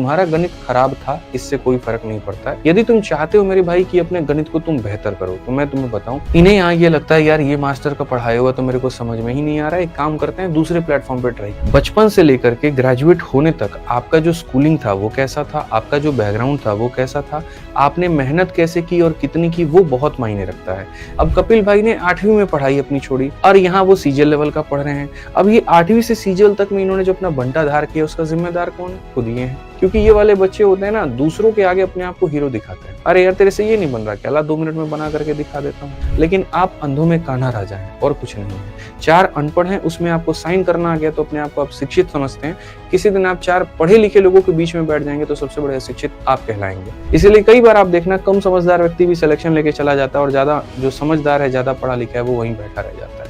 तुम्हारा गणित खराब था, इससे कोई फर्क नहीं पड़ता। यदि तुम चाहते हो मेरे भाई कि अपने गणित को तुम बेहतर करो, तो मैं तुम्हें बताऊं, इन्हें यहाँ ये लगता है यार ये मास्टर का पढ़ाया हुआ तो मेरे को समझ में ही नहीं आ रहा है, एक काम करते हैं दूसरे प्लेटफॉर्म पे ट्राई। बचपन से लेकर के ग्रेजुएट होने तक आपका जो स्कूलिंग था वो कैसा था, आपका जो बैकग्राउंड था वो कैसा था, आपने मेहनत कैसे की और कितनी की, वो बहुत मायने रखता है। अब कपिल भाई ने 8वीं में पढ़ाई अपनी छोड़ी और यहाँ वो सीजीएल लेवल का पढ़ रहे हैं। अब ये 8वीं से सीजीएल तक में इन्होंने जो अपना बंटाधार किया उसका जिम्मेदार कौन है? खुद ये है। क्योंकि ये वाले बच्चे होते हैं ना, दूसरों के आगे अपने आप को हीरो दिखाते हैं। अरे यार तेरे से ये नहीं बन रहा क्या, ला 2 मिनट में बना करके दिखा देता हूँ। लेकिन आप अंधों में कान्हा राजा हैं और कुछ नहीं है। 4 अनपढ़ हैं, उसमें आपको साइन करना आ गया तो अपने आप को आप शिक्षित समझते हैं। किसी दिन आप 4 पढ़े लिखे लोगों के बीच में बैठ जाएंगे तो सबसे बड़े शिक्षित आप कहलाएंगे। इसीलिए कई बार आप देखना कम समझदार व्यक्ति भी सिलेक्शन लेके चला जाता है और ज्यादा जो समझदार है, ज्यादा पढ़ा लिखा है, वो वहीं बैठा रह जाता है।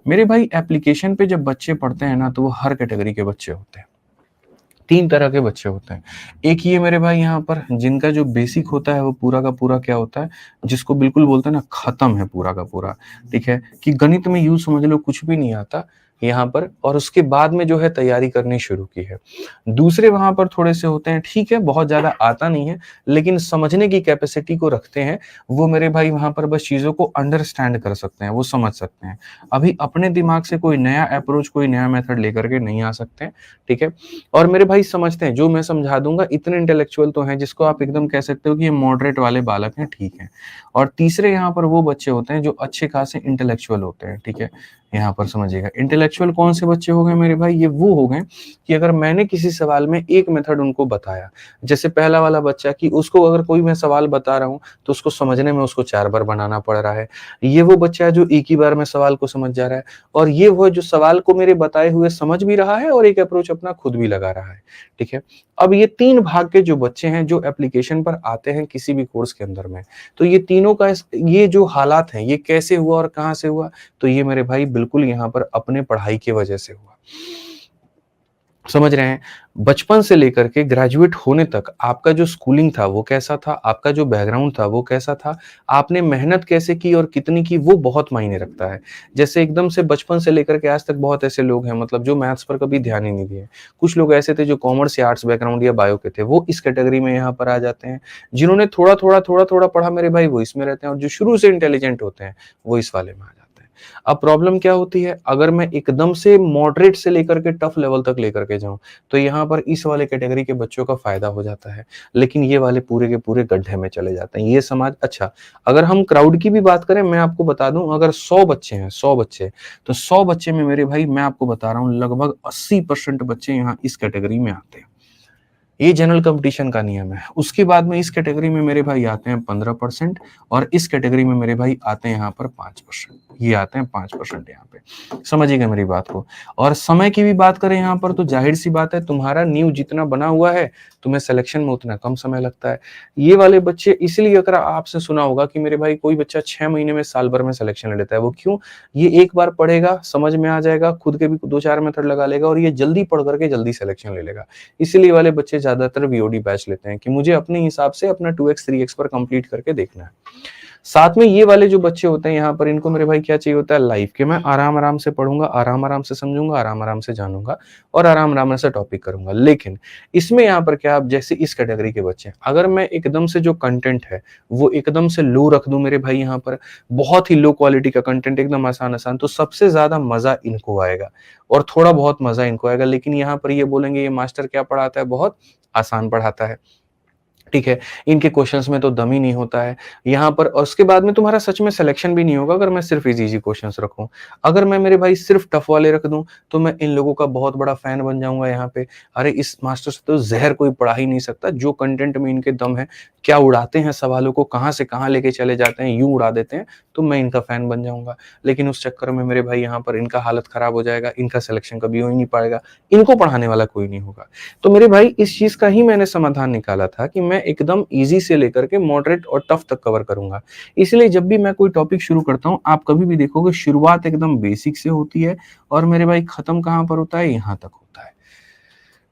मेरे भाई एप्लीकेशन पे जब बच्चे पढ़ते हैं ना, तो वो हर कैटेगरी के बच्चे होते हैं। 3 तरह के बच्चे होते हैं। एक ये मेरे भाई यहाँ पर जिनका जो बेसिक होता है वो पूरा का पूरा क्या होता है, जिसको बिल्कुल बोलते हैं ना खत्म है पूरा का पूरा, ठीक है, कि गणित में यूं समझ लो कुछ भी नहीं आता यहाँ पर, और उसके बाद में जो है तैयारी करनी शुरू की है। दूसरे वहां पर थोड़े से होते हैं, ठीक है बहुत ज्यादा आता नहीं है लेकिन समझने की कैपेसिटी को रखते हैं। वो मेरे भाई वहां पर बस चीजों को अंडरस्टैंड कर सकते हैं, वो समझ सकते हैं। अभी अपने दिमाग से कोई नया अप्रोच, कोई नया मेथड लेकर के नहीं आ सकते हैं, ठीक है। और मेरे भाई समझते हैं जो मैं समझा दूंगा, इतने इंटेलेक्चुअल तो हैं जिसको आप एकदम कह सकते हो कि ये मॉडरेट वाले बालक हैं, ठीक है। और तीसरे यहाँ पर वो बच्चे होते हैं जो अच्छे खासे इंटेलेक्चुअल होते हैं, ठीक है। यहाँ पर समझिएगा इंटेलेक्चुअल कौन से बच्चे हो गए मेरे भाई, ये वो हो गए कि अगर मैंने किसी सवाल में एक मेथड उनको बताया, जैसे पहला वाला बच्चा कि उसको अगर कोई मैं सवाल बता रहा हूँ तो उसको समझने में उसको 4 बार बनाना पड़ रहा है। ये वो बच्चा है जो एक ही बार में सवाल को समझ जा रहा है, और ये वो जो सवाल को मेरे बताए हुए समझ भी रहा है और एक अप्रोच अपना खुद भी लगा रहा है, ठीक है। अब ये 3 भाग के जो बच्चे हैं जो एप्लीकेशन पर आते हैं किसी भी कोर्स के अंदर में, तो ये तीनों का ये जो हालात हैं ये कैसे हुआ और कहाँ से हुआ, तो ये मेरे भाई बिल्कुल यहाँ पर अपने पढ़ाई की वजह से हुआ। समझ रहे हैं? बचपन से लेकर के ग्रेजुएट होने तक आपका जो स्कूलिंग था वो कैसा था, आपका जो बैकग्राउंड था वो कैसा था, आपने मेहनत कैसे की और कितनी की, वो बहुत मायने रखता है। जैसे एकदम से बचपन से लेकर के आज तक बहुत ऐसे लोग हैं मतलब जो मैथ्स पर कभी ध्यान ही नहीं दिए। कुछ लोग ऐसे थे जो कॉमर्स या आर्ट्स बैकग्राउंड या बायो के थे, वो इस कैटेगरी में यहाँ पर आ जाते हैं। जिन्होंने थोड़ा-थोड़ा पढ़ा मेरे भाई वो इसमें रहते हैं, और जो शुरू से इंटेलिजेंट होते हैं वो इस वाले में आ जाते हैं। अब प्रॉब्लम क्या होती है, अगर मैं एकदम से मॉडरेट से लेकर के टफ लेवल तक लेकर के जाऊं तो यहाँ पर इस वाले कैटेगरी के बच्चों का फायदा हो जाता है, लेकिन ये वाले पूरे के पूरे गड्ढे में चले जाते हैं ये समाज। अच्छा, अगर हम क्राउड की भी बात करें, मैं आपको बता दूं, अगर 100 बच्चे हैं, 100 बच्चे, तो 100 बच्चे में मेरे भाई मैं आपको बता रहा हूं लगभग 80% बच्चे यहाँ इस कैटेगरी में आते हैं। ये जनरल कंपटीशन का नियम है। उसके बाद में इस कैटेगरी में मेरे भाई आते हैं 15%, और इस कैटेगरी में मेरे भाई आते हैं यहाँ पर 5%। ये आते हैं 5% यहाँ पे, समझिएगा मेरी बात को। और समय की भी बात करें यहाँ पर, तो जाहिर सी बात है तुम्हारा नींव जितना बना हुआ है तुम्हें सिलेक्शन में उतना कम समय लगता है। ये वाले बच्चे इसलिए, अगर आपसे सुना होगा कि मेरे भाई कोई बच्चा 6 महीने में, साल भर में सिलेक्शन ले लेता है, वो क्यों? ये एक बार पढ़ेगा, समझ में आ जाएगा, खुद के भी 2-4 मेथड लगा लेगा और ये जल्दी पढ़ करके जल्दी सिलेक्शन ले लेगा। इसीलिए वाले बच्चे ज्यादातर वीओडी बैच लेते हैं कि मुझे अपने हिसाब से अपना 2x 3x पर कंप्लीट करके देखना है। साथ में ये वाले जो बच्चे होते हैं यहाँ पर, इनको मेरे भाई क्या चाहिए होता है, लाइफ के मैं आराम आराम से पढ़ूंगा, आराम आराम से समझूंगा, आराम आराम से जानूंगा और आराम आराम से टॉपिक करूंगा। लेकिन इसमें यहाँ पर क्या, आप जैसे इस कैटेगरी के बच्चे, अगर मैं एकदम से जो कंटेंट है वो एकदम से लो रख दूं मेरे भाई, यहाँ पर बहुत ही लो क्वालिटी का कंटेंट एकदम आसान आसान, तो सबसे ज्यादा मजा इनको आएगा और थोड़ा बहुत मजा इनको आएगा। लेकिन यहाँ पर ये बोलेंगे ये मास्टर क्या पढ़ाता है, बहुत आसान पढ़ाता है, ठीक है, इनके क्वेश्चंस में तो दम ही नहीं होता है यहाँ पर। और उसके बाद में तुम्हारा सच में सिलेक्शन भी नहीं होगा अगर मैं सिर्फ इजी क्वेश्चंस रखूं। अगर मैं मेरे भाई सिर्फ टफ वाले रख दूं तो मैं इन लोगों का बहुत बड़ा फैन बन जाऊंगा यहाँ पे। अरे इस मास्टर से तो जहर कोई पढ़ा ही नहीं सकता, जो कंटेंट में इनके दम है, क्या उड़ाते हैं सवालों को, कहाँ से कहाँ लेके चले जाते हैं, यूं उड़ा देते हैं, तो मैं इनका फैन बन जाऊंगा। लेकिन उस चक्कर में मेरे भाई यहाँ पर इनका हालत खराब हो जाएगा, इनका सिलेक्शन कभी हो ही नहीं पाएगा, इनको पढ़ाने वाला कोई नहीं होगा। तो मेरे भाई इस चीज का ही मैंने समाधान निकाला था कि मैं एकदम इजी से लेकर के मॉडरेट और टफ तक कवर करूंगा। इसलिए जब भी मैं कोई टॉपिक शुरू करता हूं, आप कभी भी देखोगे शुरुआत एकदम बेसिक से होती है और मेरे भाई खत्म कहां पर होता है, यहां तक होता है।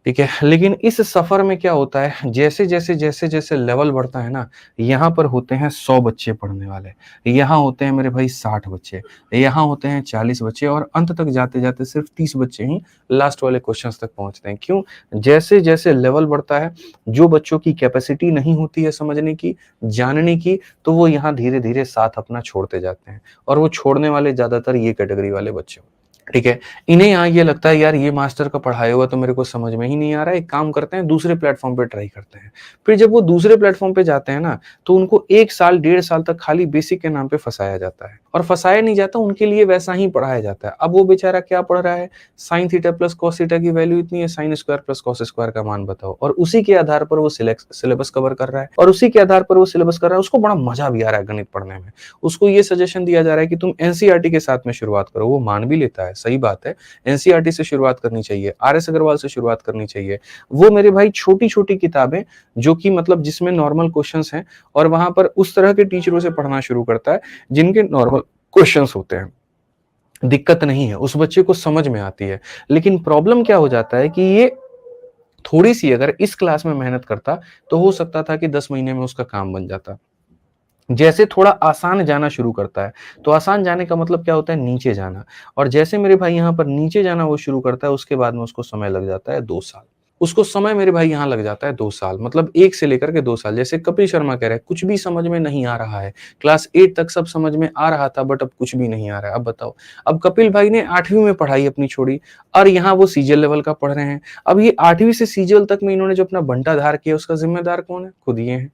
ठीक है, लेकिन इस सफ़र में क्या होता है, जैसे-जैसे लेवल बढ़ता है ना, यहाँ पर होते हैं 100 बच्चे पढ़ने वाले, यहाँ होते हैं मेरे भाई 60 बच्चे, यहाँ होते हैं 40 बच्चे और अंत तक जाते-जाते सिर्फ़ 30 बच्चे ही लास्ट वाले क्वेश्चंस तक पहुँचते हैं। क्यों? जैसे-जैसे लेवल बढ़ता है, जो बच्चों की कैपेसिटी नहीं होती है समझने की, जानने की, तो वो यहाँ धीरे-धीरे साथ अपना छोड़ते जाते हैं और वो छोड़ने वाले ज़्यादातर ये कैटेगरी वाले बच्चे होते हैं। ठीक है। इन्हें यहाँ ये लगता है यार ये मास्टर का पढ़ाया हुआ तो मेरे को समझ में ही नहीं आ रहा है, एक काम करते हैं दूसरे प्लेटफ़ॉर्म पे ट्राई करते हैं। फिर जब वो दूसरे प्लेटफ़ॉर्म पे जाते हैं ना, तो उनको 1 साल, 1.5 साल तक खाली बेसिक के नाम पे फँसाया जाता है और फँसाया नहीं जाता, उनके लिए वैसा ही पढ़ाया जाता है। अब वो बेचारा क्या पढ़ रहा है, sine theta plus cos theta की वैल्यू इतनी है, sine square plus cos square का मान बताओ और उसी के आधार पर वो सिलेबस कवर कर रहा है और उसी के आधार पर वो सिलेबस कर रहा है, उसको बड़ा मज़ा भी आ रहा है गणित पढ़ने में। उसको ये सजेशन दिया जा रहा है कि तुम एनसीईआरटी के साथ में शुरुआत करो, वो मान भी लेता है, सही बात है। एनसीईआरटी से शुरुआत करनी चाहिए, आरएस अग्रवाल से शुरुआत करनी चाहिए। वो मेरे भाई छोटी-छोटी किताबें जो कि मतलब जिसमें नॉर्मल क्वेश्चंस हैं और वहाँ पर उस तरह के टीचरों से पढ़ना शुरू करता है, जिनके नॉर्मल क्वेश्चंस होते हैं। दिक्कत नहीं है, उस बच्चे को समझ में आती है। लेकिन प्रॉब्लम क्या हो जाता है कि ये थोड़ी-सी अगर इस क्लास में मेहनत करता, तो हो सकता था कि 10 महीने में उसका काम बन जाता। जैसे थोड़ा आसान जाना शुरू करता है, तो आसान जाने का मतलब क्या होता है नीचे जाना और जैसे मेरे भाई यहाँ पर नीचे जाना वो शुरू करता है, उसके बाद में उसको समय लग जाता है 2 साल। उसको समय मेरे भाई यहाँ लग जाता है 2 साल मतलब 1 से लेकर के 2 साल। जैसे कपिल शर्मा कह रहे हैं, कुछ भी समझ में नहीं आ रहा है। क्लास 8 तक सब समझ में आ रहा था बट अब कुछ भी नहीं आ रहा है। अब बताओ, अब कपिल भाई ने 8वीं में पढ़ाई अपनी छोड़ी और यहाँ वो सीजीएल लेवल का पढ़ रहे हैं। अब ये 8वीं से सीजीएल तक में इन्होंने जो अपना बंटाधार किया, उसका ज़िम्मेदार कौन है? खुद ये हैं।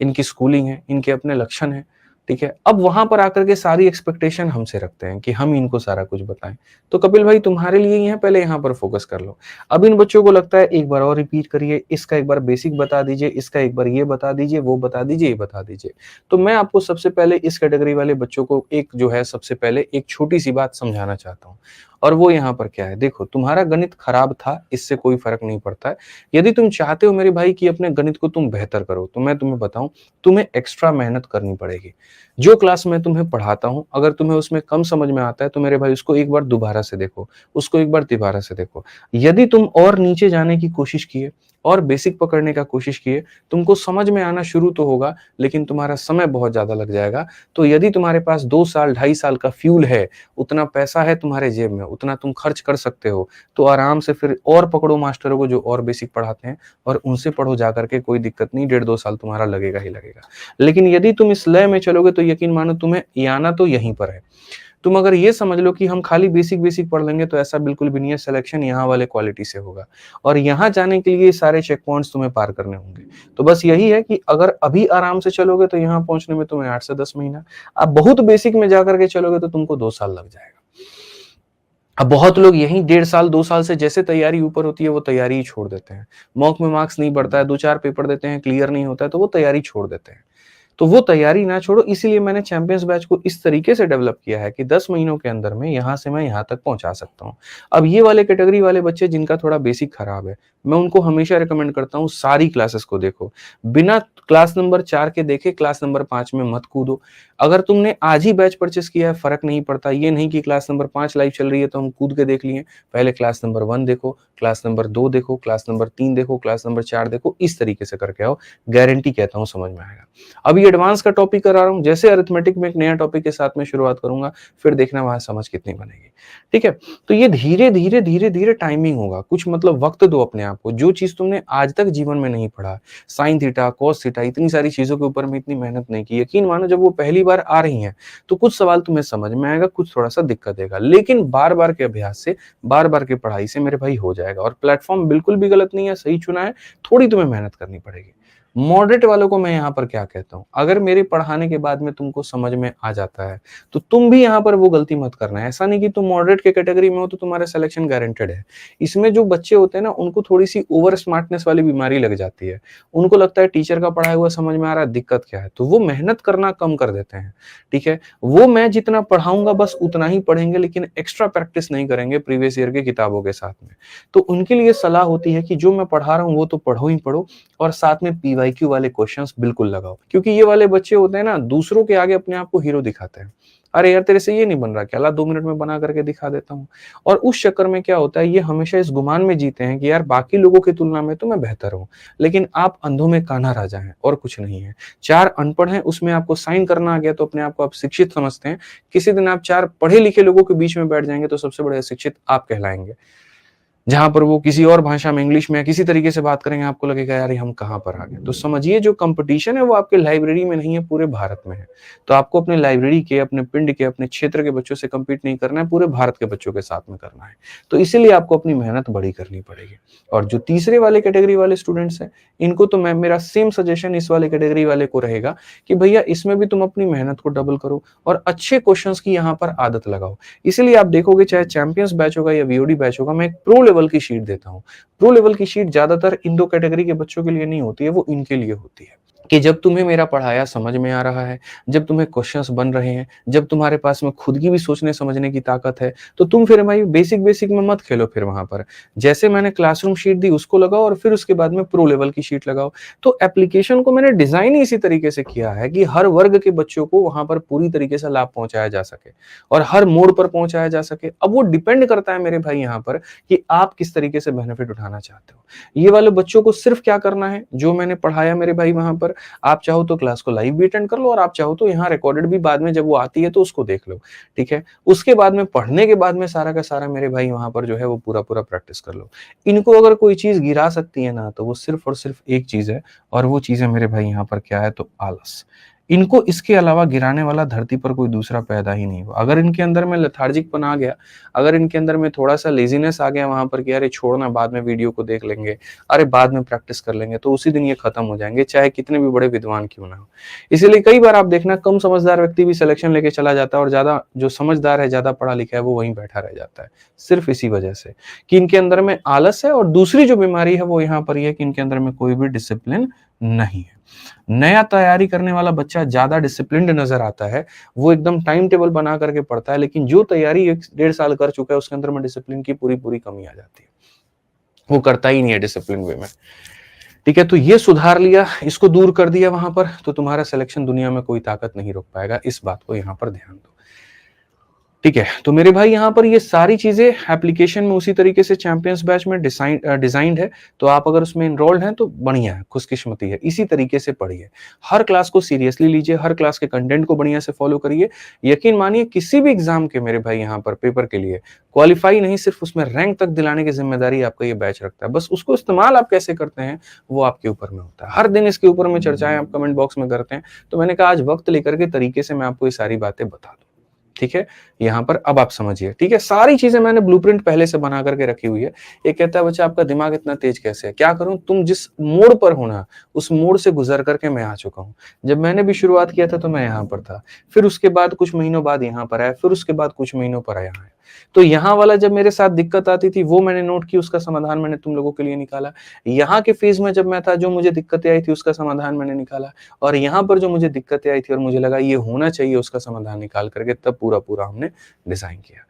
इनकी स्कूलिंग है, इनके अपने लक्षण हैं, ठीक है? अब वहाँ पर आकर के सारी एक्सपेक्टेशन हमसे रखते हैं कि हम इनको सारा कुछ बताएँ। तो कपिल भाई तुम्हारे लिए ही है, पहले यहाँ पर फ़ोकस कर लो। अब इन बच्चों को लगता है एक बार और रिपीट करिए, इसका एक बार बेसिक बता दीजिए, इसका एक बार ये बता दीजिए, वो बता दीजिए, ये बता दीजिए। तो मैं आपको सबसे पहले इस कैटेगरी वाले बच्चों को एक जो है सबसे पहले एक छोटी-सी बात समझाना चाहता हूँ और वो यहाँ पर क्या है, देखो तुम्हारा गणित खराब था, इससे कोई फ़र्क नहीं पड़ता है। यदि तुम चाहते हो मेरे भाई कि अपने गणित को तुम बेहतर करो, तो मैं तुम्हें बताऊँ तुम्हें एक्स्ट्रा मेहनत करनी पड़ेगी। जो क्लास मैं तुम्हें पढ़ाता हूँ, अगर तुम्हें उसमें कम समझ में आता है, तो मेरे भाई उसको एक बार दोबारा से देखो, उसको एक बार तिबारा से देखो। यदि तुम और नीचे जाने की कोशिश किए और बेसिक पकड़ने का कोशिश किए, तुमको समझ में आना शुरू तो होगा, लेकिन तुम्हारा समय बहुत ज़्यादा लग जाएगा। तो यदि तुम्हारे पास 2 साल, 2.5 साल का फ्यूल है, उतना पैसा है तुम्हारे जेब में, उतना तुम खर्च कर सकते हो, तो आराम से फिर और पकड़ो मास्टरों को जो और बेसिक पढ़ाते हैं और उनसे पढ़ो जाकर के, कोई दिक्कत नहीं, 1.5-2 साल तुम्हारा लगेगा ही लगेगा। लेकिन यदि तुम इस लय में चलोगे तो यकीन मानो तुम्हें आना तो यहीं पर है। तुम अगर ये समझ लो कि हम खाली बेसिक-बेसिक पढ़ लेंगे तो ऐसा बिल्कुल भी नहीं है, सिलेक्शन यहाँ वाले क्वालिटी से होगा और यहाँ जाने के लिए सारे चेक पॉइंट्स तुम्हें पार करने होंगे। तो बस यही है कि अगर अभी आराम से चलोगे तो यहाँ पहुँचने में तुम्हें 8 से 10 महीना, अब बहुत बेसिक में जाकर के चलोगे तो तुमको 2 साल लग जाएगा। अब बहुत लोग यहीं 1.5 साल, 2 साल से जैसे तैयारी ऊपर होती है, वो तैयारी ही छोड़ देते हैं। मॉक में मार्क्स नहीं बढ़ता है, 2-4 पेपर देते हैं, क्लियर नहीं होता है, तो वो तैयारी छोड़ देते हैं। तो वो तैयारी ना छोड़ो, इसीलिए मैंने चैंपियंस बैच को इस तरीके से डेवलप किया है कि 10 महीनों के अंदर में यहाँ से मैं यहाँ तक पहुँचा सकता हूँ। अब ये वाले कैटेगरी वाले बच्चे जिनका थोड़ा बेसिक खराब है, मैं उनको हमेशा रिकमेंड करता हूँ सारी क्लासेस को देखो। बिना क्लास नंबर 4 के देखे क्लास नंबर 5 में मत कूदो। अगर तुमने आज ही बैच परचेज़ किया है, फ़र्क नहीं पड़ता। ये नहीं कि क्लास नंबर 5 लाइव चल रही है तो हम कूद के देख लिए। पहले क्लास नंबर 1 देखो, क्लास नंबर 2 देखो, क्लास नंबर 3 देखो, क्लास नंबर 4 देखो, इस तरीके से करके आओ। गारंटी कहता हूँ समझ में आएगा। अभी एडवांस का टॉपिक करा रहा हूँ, जैसे अरिथमेटिक में एक नया टॉपिक के साथ में शुरुआत करूँगा, फिर देखना वहाँ समझ कितनी बनेगी। ठीक है? तो ये धीरे-धीरे, धीरे-धीरे टाइमिंग होगा। कुछ मतलब वक़्त दो अपने आप को। जो चीज़ तुमने आज तक जीवन में नहीं पढ़ा, साइन थीटा, कॉस थीटा, इतनी सारी चीज़ों के ऊपर में इतनी मेहनत नहीं की। यकीन मानो जब वो पहली बार आ रही हैं, तो कुछ सवाल तुम्हें समझ में आएगा, कुछ थोड़ा-सा दिक्कत देगा। लेकिन बार-बार के अभ्यास से, बार-बार की पढ़ाई से मेरे भाई हो जाएगा और प्लेटफ़ॉर्म बिल्कुल भी गलत नहीं है, सही चुना है, थोड़ी तुम्हें मेहनत करनी पड़ेगी। मॉडरेट वालों को मैं यहाँ पर क्या कहता हूँ, अगर मेरे पढ़ाने के बाद में तुमको समझ में आ जाता है, तो तुम भी यहाँ पर वो गलती मत करना है। ऐसा नहीं कि तुम मॉडरेट के कैटेगरी में हो तो तुम्हारा सिलेक्शन गारंटेड है। इसमें जो बच्चे होते हैं ना, उनको थोड़ी-सी ओवर स्मार्टनेस वाली बीमारी लग जाती है। उनको लगता है टीचर का पढ़ाया हुआ समझ में आ रहा है, दिक्कत क्या है? तो वो मेहनत करना कम कर देते हैं, ठीक है? वो मैं जितना पढ़ाऊँगा बस उतना ही पढ़ेंगे, लेकिन एक्स्ट्रा प्रैक्टिस नहीं करेंगे प्रीवियस ईयर की किताबों के साथ में। तो उनके लिए सलाह होती है कि जो मैं पढ़ा रहा हूँ वो तो पढ़ो ही पढ़ो और साथ में पीवाईक्यू वाले क्वेश्चंस बिल्कुल लगाओ, क्योंकि ये वाले बच्चे होते हैं ना, दूसरों के आगे अपने आप को हीरो दिखाते हैं। अरे यार तेरे से ये नहीं बन रहा क्या, ला 2 मिनट में बना करके दिखा देता हूँ। और उस चक्कर में क्या होता है, ये हमेशा इस गुमान में जीते हैं कि यार बाकी लोगों की तुलना में तो मैं बेहतर हूँ। लेकिन आप अंधों में कान्हा राजा हैं और कुछ नहीं है। 4 अनपढ़ हैं, उसमें आपको साइन करना आ गया तो अपने आप को आप शिक्षित समझते हैं। किसी दिन आप 4 पढ़े लिखे लोगों के बीच में बैठ जाएँगे तो सबसे बड़े शिक्षित आप कहलाएँगे। जहाँ पर वो किसी और भाषा में, इंग्लिश में या किसी तरीके से बात करेंगे, आपको लगेगा यार ये हम कहाँ पर आ गए। तो समझिए जो कॉम्पिटिशन है वो आपके लाइब्रेरी में नहीं है, पूरे भारत में है। तो आपको अपने लाइब्रेरी के, अपने पिंड के, अपने क्षेत्र के बच्चों से कम्पीट नहीं करना है, पूरे भारत के बच्चों के साथ में करना है। तो इसीलिए आपको अपनी मेहनत बड़ी करनी पड़ेगी। और जो तीसरे वाले कैटेगरी वाले स्टूडेंट्स हैं, इनको तो मैं, मेरा सेम सजेशन इस वाले कैटेगरी वाले को रहेगा कि भैया इसमें भी तुम अपनी मेहनत को डबल करो और अच्छे क्वेश्चंस की यहाँ पर आदत लगाओ। इसीलिए आप देखोगे चाहे चैंपियंस बैच होगा या वीओडी बैच होगा, मैं एक प्रो लेवल की शीट देता हूँ। प्रो लेवल की शीट ज्यादातर इन 2 कैटेगरी के बच्चों के लिए नहीं होती है, वो इनके लिए होती है कि जब तुम्हें मेरा पढ़ाया समझ में आ रहा है, जब तुम्हें क्वेश्चंस बन रहे हैं, जब तुम्हारे पास में खुद की भी सोचने समझने की ताकत है, तो तुम फिर भाई बेसिक में मत खेलो फिर वहां पर। जैसे मैंने क्लासरूम शीट दी उसको लगाओ और फिर उसके बाद में प्रो लेवल की शीट लगाओ। तो एप्लीकेशन को मैंने डिजाइन ही इसी तरीके से किया है कि हर वर्ग के बच्चों को वहां पर पूरी तरीके से लाभ पहुंचाया जा सके और हर मोड़ पर पहुंचाया जा सके। अब वो डिपेंड करता है मेरे भाई यहाँ पर कि आप किस तरीके से बेनिफिट उठाना चाहते हो। ये वाले बच्चों को सिर्फ क्या करना है, जो मैंने पढ़ाया मेरे भाई वहां पर, आप चाहो तो क्लास को लाइव भी अटेंड कर लो और आप चाहो तो यहाँ रिकॉर्डेड भी बाद में जब वो आती है तो उसको देख लो, ठीक है। उसके बाद में पढ़ने के बाद में सारा का सारा मेरे भाई वहां पर जो है वो पूरा पूरा प्रैक्टिस कर लो। इनको अगर कोई चीज गिरा सकती है ना तो वो सिर्फ और सिर्फ एक चीज है, और वो चीज है मेरे भाई यहाँ पर क्या है, तो आलस। इनको इसके अलावा गिराने वाला धरती पर कोई दूसरा पैदा ही नहीं हुआ। अगर इनके अंदर में लेथार्जिकपन आ गया, अगर इनके अंदर में थोड़ा सा लेजीनेस आ गया वहां पर कि अरे छोड़ना बाद में वीडियो को देख लेंगे, अरे बाद में प्रैक्टिस कर लेंगे, तो उसी दिन ये खत्म हो जाएंगे, चाहे कितने भी बड़े विद्वान क्यों ना हो। इसीलिए कई बार आप देखना कम समझदार व्यक्ति भी सिलेक्शन लेके चला जाता है और ज्यादा जो समझदार है, ज्यादा पढ़ा लिखा है, वो वहीं बैठा रह जाता है। सिर्फ इसी वजह से कि इनके अंदर में आलस है, और दूसरी जो बीमारी है वो यहाँ पर यह है कि इनके अंदर में कोई भी डिसिप्लिन नहीं है। नया तैयारी करने वाला बच्चा ज्यादा डिसिप्लिन्ड नजर आता है, वो एकदम टाइम टेबल बना करके पढ़ता है, लेकिन जो तैयारी 1-1.5 साल कर चुका है उसके अंदर में डिसिप्लिन की पूरी पूरी कमी आ जाती है, वो करता ही नहीं है डिसिप्लिन वे में, ठीक है। तो ये सुधार लिया, इसको दूर कर दिया वहां पर, तो तुम्हारा सिलेक्शन दुनिया में कोई ताकत नहीं रोक पाएगा। इस बात को यहाँ पर ध्यान दो, ठीक है। तो मेरे भाई यहाँ पर ये सारी चीजें एप्लीकेशन में उसी तरीके से चैंपियंस बैच में डिजाइंड है। तो आप अगर उसमें इनरोल्ड हैं तो बढ़िया है, खुशकिस्मती है। इसी तरीके से पढ़िए, हर क्लास को सीरियसली लीजिए, हर क्लास के कंटेंट को बढ़िया से फॉलो करिए। यकीन मानिए किसी भी एग्जाम के मेरे भाई यहाँ पर पेपर के लिए क्वालिफाई नहीं, सिर्फ उसमें रैंक तक दिलाने की जिम्मेदारी आपका ये बैच रखता है। बस उसको इस्तेमाल आप कैसे करते हैं वो आपके ऊपर में होता है। हर दिन इसके ऊपर में चर्चाएं आप कमेंट बॉक्स में करते हैं, तो मैंने कहा आज वक्त लेकर के तरीके से मैं आपको ये सारी बातें बता दूं, ठीक है। यहाँ पर अब आप समझिए, ठीक है। सारी चीजें मैंने ब्लूप्रिंट पहले से बना करके रखी हुई है। ये कहता है बच्चा आपका दिमाग इतना तेज कैसे है, क्या करूं, तुम जिस मोड़ पर हो ना उस मोड़ से गुजर करके मैं आ चुका हूं। जब मैंने भी शुरुआत किया था तो मैं यहाँ पर था, फिर उसके बाद कुछ महीनों बाद यहाँ पर आया, फिर उसके बाद कुछ महीनों पर आया है। तो यहाँ वाला जब मेरे साथ दिक्कत आती थी वो मैंने नोट की, उसका समाधान मैंने तुम लोगों के लिए निकाला। यहाँ के फेज में जब मैं था, जो मुझे दिक्कतें आई थी उसका समाधान मैंने निकाला, और यहाँ पर जो मुझे दिक्कतें आई थी और मुझे लगा ये होना चाहिए उसका समाधान निकाल करके तब पूरा पूरा हमने डिजाइन किया।